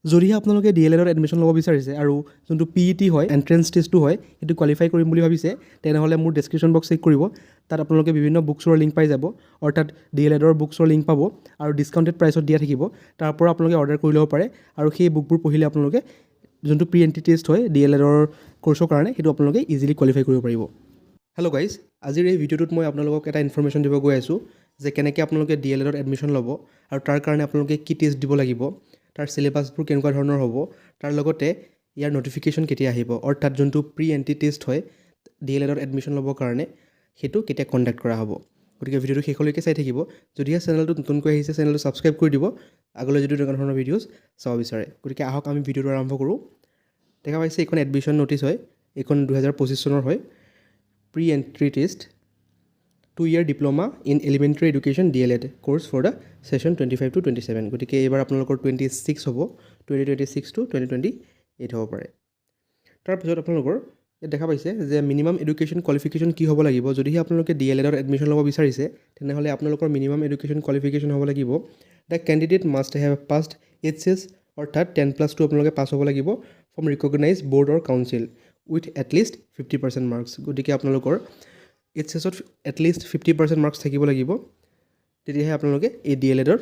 যদিহে আপোনালোকে DLEডত এডমিশ্যন ল'ব বিচাৰিছে আৰু যোনটো PET হয় এণ্ট্ৰেঞ্চ টেষ্টটো হয় সেইটো কোৱালিফাই কৰিম বুলি ভাবিছে তেনেহ'লে মোৰ ডেছক্ৰিপশ্যন বক্স চেক কৰিব তাত আপোনালোকে বিভিন্ন বুকছৰ লিংক পাই যাব অৰ্থাৎ DLEডৰ বুকছৰ লিংক পাব আৰু ডিছকাউণ্টেড প্ৰাইচত দিয়া থাকিব তাৰ পৰা আপোনালোকে অৰ্ডাৰ কৰি ল'ব পাৰে আৰু সেই বুকবোৰ পঢ়িলে আপোনালোকে যোনটো প্ৰি-এণ্ট্ৰি টেষ্ট হয় DLEডৰ কোৰ্চৰ কাৰণে সেইটো আপোনালোকে ইজিলি কোৱালিফাই কৰিব পাৰিব হেল্ল' গাইজ আজিৰ এই ভিডিঅ'টোত মই আপোনালোকক এটা ইনফৰমেশ্যন দিব গৈ আছোঁ যে কেনেকৈ আপোনালোকে DLEডত এডমিশ্যন ল'ব আৰু তাৰ কাৰণে আপোনালোকে কি টেষ্ট দিব লাগিব তাৰ চিলেবাছবোৰ কেনেকুৱা ধৰণৰ হ'ব তাৰ লগতে ইয়াৰ নটিফিকেশ্যন কেতিয়া আহিব অৰ্থাৎ যোনটো প্ৰি-এণ্ট্ৰি টেষ্ট হয় DLEডত এডমিশ্যন ল'বৰ কাৰণে সেইটো কেতিয়া কণ্ডাক্ট কৰা হ'ব গতিকে ভিডিঅ'টো শেষলৈকে চাই থাকিব যদিহে চেনেলটো নতুনকৈ আহিছে চেনেলটো ছাবস্ক্ৰাইব কৰি দিব আগলৈ যদি তেনেকুৱা ধৰণৰ ভিডিঅ'জ চাব বিচাৰে গতিকে আহক আমি ভিডিঅ'টো আৰম্ভ কৰোঁ দেখা পাইছে এইখন এডমিশ্যন নটিচ হয় এইখন 2025 চনৰ হয় pre-entry test 2-year diploma in elementary education DLEড course for the session 25 to 27 গতিকে এইবাৰ আপোনালোকৰ 26 হ'ব 2026 to 2028 হ'ব পাৰে তাৰপিছত আপোনালোকৰ ইয়াত দেখা পাইছে যে মিনিমাম এডুকেশ্যন কোৱালিফিকেশ্যন কি হ'ব লাগিব যদিহে আপোনালোকে DLEডত এডমিশ্যন ল'ব বিচাৰিছে তেনেহ'লে আপোনালোকৰ মিনিমাম এডুকেশ্যন কোৱালিফিকেশ্যন হ'ব লাগিব the candidate must have passed HS অৰ্থাৎ 10+2 আপোনালোকে পাছ হ'ব লাগিব from recognise board or council with at least 50% marks গতিকে আপোনালোকৰ HSত এটলিষ্ট 50% মাৰ্কছ থাকিব লাগিব তেতিয়াহে আপোনালোকে এই DLEডৰ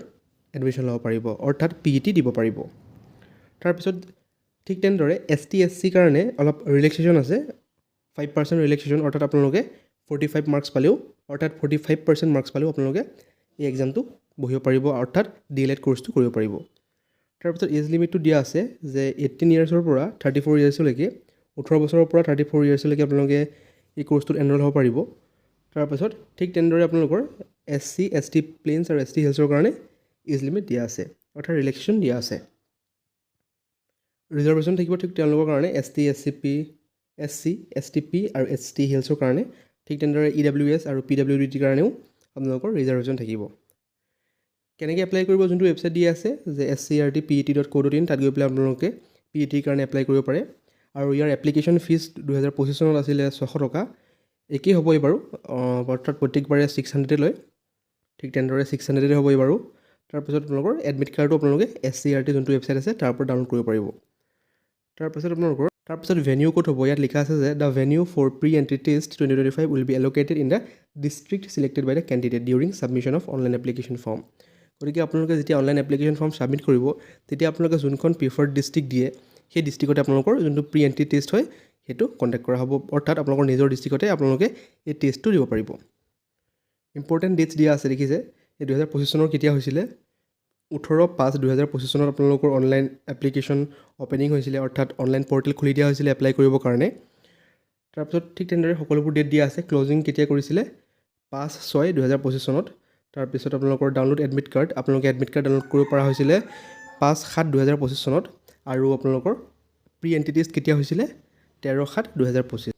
এডমিশ্যন ল'ব পাৰিব অৰ্থাৎ PET দিব পাৰিব তাৰপিছত ঠিক তেনেদৰে ST SC কাৰণে অলপ ৰিলেক্সেশ্যন আছে 5% ৰিলেক্সেশ্যন অৰ্থাৎ আপোনালোকে 45 মাৰ্কছ পালেও অৰ্থাৎ 45% মাৰ্কছ পালেও আপোনালোকে এই এক্সামটো বহিব পাৰিব অৰ্থাৎ DLEড কোৰ্চটো কৰিব পাৰিব তাৰপিছত এজ লিমিটটো দিয়া আছে যে 18 ইয়াৰ্ছৰ পৰা 34 ইয়াৰ্ছলৈকে 18 বছৰৰ পৰা 34 ইয়াৰ্ছলৈকে আপোনালোকে এই কোৰ্চটোত এনৰোল হ'ব পাৰিব তাৰপিছত ঠিক তেনেদৰে আপোনালোকৰ SC ST প্লেইনছ আৰু ST হিলছৰ কাৰণে এজ লিমিট দিয়া আছে অৰ্থাৎ ৰিলেক্সেশ্যন দিয়া আছে ৰিজাৰ্ভেশ্যন থাকিব ঠিক তেওঁলোকৰ কাৰণে ST SC STP আৰু ST হিলছৰ কাৰণে ঠিক তেনেদৰে EWS আৰু PWD কাৰণেও আপোনালোকৰ ৰিজাৰ্ভেশ্যন থাকিব কেনেকৈ এপ্লাই কৰিব যোনটো ৱেবছাইট দিয়া আছে যে scrtpet.co.in তাত গৈ পেলাই আপোনালোকে PET কাৰণে এপ্লাই কৰিব পাৰে আৰু ইয়াৰ এপ্লিকেশ্যন ফিজ 2025 চনত আছিলে 600 টকা একেই হ'ব এইবাৰো অৰ্থাৎ প্ৰত্যেকবাৰে 600 লয় ঠিক তেনেদৰে 600 হ'ব এইবাৰো তাৰপিছত আপোনালোকৰ এডমিট কাৰ্ডটো আপোনালোকে SCRT যোনটো ৱেবছাইট আছে তাৰ পৰা ডাউনলোড কৰিব পাৰিব তাৰপিছত ভেনিউ ক'ত হ'ব ইয়াত লিখা আছে যে the venue for pre-entry test 2025 will be allocated in the district selected by the candidate during submission of online application form গতিকে আপোনালোকে যেতিয়া অনলাইন এপ্লিকেশ্যন ফৰ্ম ছাবমিট কৰিব তেতিয়া আপোনালোকে যোনখন প্ৰিফাৰ্ড ডিষ্ট্ৰিক্ট দিয়ে সেই ডিষ্ট্ৰিক্টতে আপোনালোকৰ যোনটো প্ৰি-এণ্ট্ৰি টেষ্ট হয় সেইটো কণ্ডাক্ট কৰা হ'ব অৰ্থাৎ আপোনালোকৰ নিজৰ ডিষ্ট্ৰিক্টতে আপোনালোকে এই টেষ্টটো দিব পাৰিব ইম্পৰ্টেণ্ট ডেটছ দিয়া আছে দেখিছে এই 2025 চনৰ কেতিয়া হৈছিলে 18/5/2025 চনত আপোনালোকৰ অনলাইন এপ্লিকেশ্যন অপেনিং হৈছিলে অৰ্থাৎ অনলাইন পৰ্টেল খুলি দিয়া হৈছিলে এপ্লাই কৰিবৰ কাৰণে তাৰপিছত ঠিক তেনেদৰে সকলোবোৰ ডেট দিয়া আছে ক্লজিং কেতিয়া কৰিছিলে 5/6/2025 চনত তাৰপিছত আপোনালোকৰ ডাউনলোড এডমিট কাৰ্ড আপোনালোকে এডমিট কাৰ্ড ডাউনলোড কৰিব পৰা হৈছিলে 5/7/2025 চনত আৰু আপোনালোকৰ প্ৰি-এণ্ট্ৰি টেষ্ট কেতিয়া হৈছিলে 13/7/2025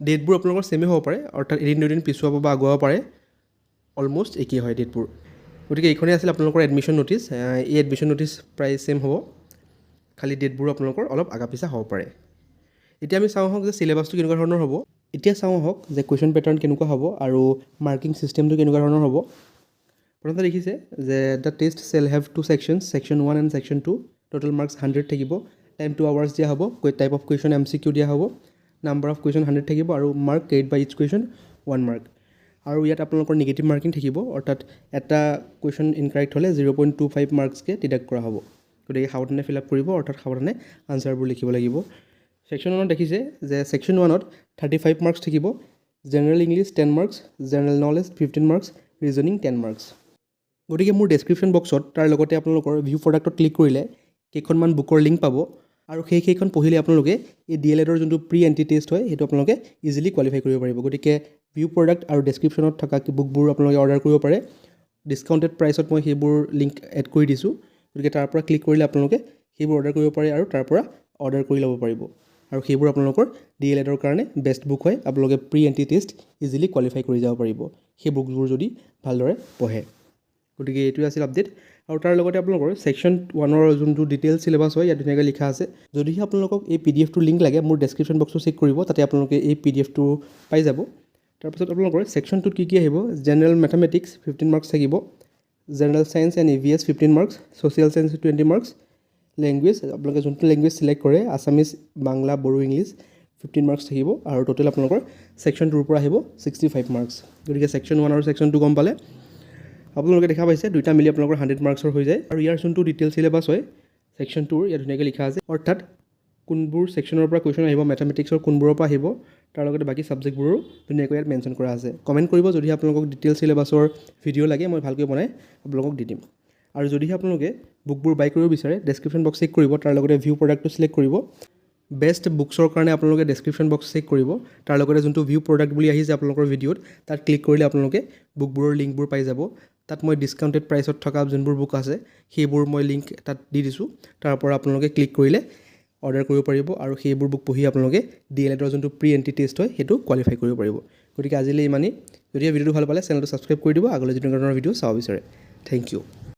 ডেটবোৰ আপোনালোকৰ ছেমে হ'ব পাৰে অৰ্থাৎ এদিন দুদিন পিছুৱাব বা আগুৱাব পাৰে অলম'ষ্ট একেই হয় ডেটবোৰ গতিকে এইখনেই আছিল আপোনালোকৰ এডমিশ্যন নটিচ এই এডমিশ্যন নটিচ প্ৰায় ছেম হ'ব খালি ডেটবোৰ আপোনালোকৰ অলপ আগা পিছা হ'ব পাৰে এতিয়া আমি চাওঁ আহক যে চিলেবাছটো কেনেকুৱা ধৰণৰ হ'ব এতিয়া চাওঁ আহক যে কুৱেশ্যন পেটাৰ্ণ কেনেকুৱা হ'ব আৰু মাৰ্কিং ছিষ্টেমটো কেনেকুৱা ধৰণৰ হ'ব প্ৰথমতে দেখিছে যে the test shall have 2 sections section 1 and section 2 total marks 100 থাকিব টাইম 2 hours দিয়া হ'ব টাইপ অফ কুৱেশ্যন MCQ দিয়া হ'ব নাম্বাৰ অফ কুৱেশ্যন 100 থাকিব আৰু মাৰ্ক কেৰিড বাই ইচ কুৱেশ্যন 1 মাৰ্ক আৰু ইয়াত আপোনালোকৰ নিগেটিভ মাৰ্কিং থাকিব অৰ্থাৎ এটা কুৱেশ্যন ইনকাৰেক্ট হ'লে 0.25 মাৰ্কছকৈ ডিডাক্ট কৰা হ'ব গতিকে সাৱধানে ফিল আপ কৰিব অৰ্থাৎ সাৱধানে আনচাৰবোৰ লিখিব লাগিব ছেকশ্যন 1ত দেখিছে যে ছেকশ্যন 1ত 35 মাৰ্কছ থাকিব general English 10 marks general knowledge 15 marks reasoning 10 marks গতিকে মোৰ ডেছক্ৰিপশ্যন বক্সত তাৰ লগতে আপোনালোকৰ ভিউ প্ৰডাক্টত ক্লিক কৰিলে কেইখনমান বুকৰ লিংক পাব আৰু সেইখন পঢ়িলে আপোনালোকে এই DLEডৰ যোনটো প্ৰি-এণ্ট্ৰি টেষ্ট হয় সেইটো আপোনালোকে ইজিলি কোৱালিফাই কৰিব পাৰিব গতিকে ভিউ প্ৰডাক্ট আৰু ডেছক্ৰিপশ্যনত থকা বুকবোৰ আপোনালোকে অৰ্ডাৰ কৰিব পাৰে ডিছকাউণ্টেড প্ৰাইচত মই সেইবোৰ লিংক এড কৰি দিছোঁ গতিকে তাৰ পৰা ক্লিক কৰিলে আপোনালোকে সেইবোৰ অৰ্ডাৰ কৰিব পাৰে আৰু তাৰ পৰা অৰ্ডাৰ কৰি ল'ব পাৰিব আৰু সেইবোৰ আপোনালোকৰ DLEডৰ কাৰণে বেষ্ট বুক হয় আপোনালোকে প্ৰি-এণ্ট্ৰি টেষ্ট ইজিলি কোৱালিফাই কৰি যাব পাৰিব সেই বুকবোৰ যদি ভালদৰে পঢ়ে গতিকে এইটোৱে আছিল আপডেট আৰু তাৰ লগতে আপোনালোকৰ ছেকশ্যন 1ৰ যোনটো ডিটেইলছ চিলেবাছ হয় ইয়াত ধুনীয়াকৈ লিখা আছে যদিহে আপোনালোকক এই PDF-টোৰ লিংক লাগে মোৰ ডেছক্ৰিপশ্যন বক্সটো চেক কৰিব তাতে আপোনালোকে এই PDF-টো পাই যাব তাৰপিছত আপোনালোকৰ ছেকশ্যন 2ত কি আহিব জেনেৰেল মেথামেটিক্স 15 মাৰ্কছ থাকিব general science and EVS 15 marks social science 20 marks language আপোনালোকে যোনটো লেংগুৱেজ ছিলেক্ট কৰে Assamese Bangla Bodo English 15 marks থাকিব আৰু টোটেল আপোনালোকৰ ছেকশ্যন 2ৰ পৰা আহিব 65 মাৰ্কছ গতিকে ছেকশ্যন 1 আৰু ছেকশ্যন 2 গম পালে আপোনালোকে দেখা পাইছে দুইটা মিলি আপোনালোকৰ 100 মাৰ্কছৰ হৈ যায় আৰু ইয়াৰ যোনটো ডিটেইল চিলেবাছ হয় ছেকশ্যন 2ৰ ইয়াত ধুনীয়াকৈ লিখা আছে অৰ্থাৎ কোনবোৰ ছেকশ্যনৰ পৰা কুৱেশ্যন আহিব মেথমেটিক্সৰ কোনবোৰৰ পৰা আহিব তাৰ লগতে বাকী ছাবজেক্টবোৰো ধুনীয়াকৈ ইয়াত মেনশ্যন কৰা আছে কমেণ্ট কৰিব যদি আপোনালোকক ডিটেইল চিলেবাছৰ ভিডিঅ' লাগে মই ভালকৈ বনাই আপোনালোকক দি দিম আৰু যদিহে আপোনালোকে বুকবোৰ বাই কৰিব বিচাৰে ডেছক্ৰিপশ্যন বক্স চেক কৰিব তাৰ লগতে ভিউ প্ৰডাক্টটো ছিলেক্ট কৰিব বেষ্ট বুকছৰ কাৰণে আপোনালোকে ডেছক্ৰিপশ্যন বক্স চেক কৰিব তাৰ লগতে যোনটো ভিউ প্ৰডাক্ট বুলি আহিছে আপোনালোকৰ ভিডিঅ'ত তাত ক্লিক কৰিলে আপোনালোকে বুকবোৰৰ লিংকবোৰ পাই যাব তাত মই ডিছকাউণ্টেড প্ৰাইচত থকা যোনবোৰ বুক আছে সেইবোৰ মই লিংক তাত দি দিছোঁ তাৰ পৰা আপোনালোকে ক্লিক কৰিলে অৰ্ডাৰ কৰিব পাৰিব আৰু সেইবোৰ বুক পঢ়ি আপোনালোকে DLEDৰ যোনটো প্ৰি এণ্ট্ৰি টেষ্ট হয় সেইটো কোৱালিফাই কৰিব পাৰিব গতিকে আজিলৈ ইমানেই যদি ভিডিঅ'টো ভাল পালে চেনেলটো ছাবস্ক্ৰাইব কৰি দিব আগলৈ যিটো ধৰণৰ ভিডিঅ' চাব বিচাৰে থেংক ইউ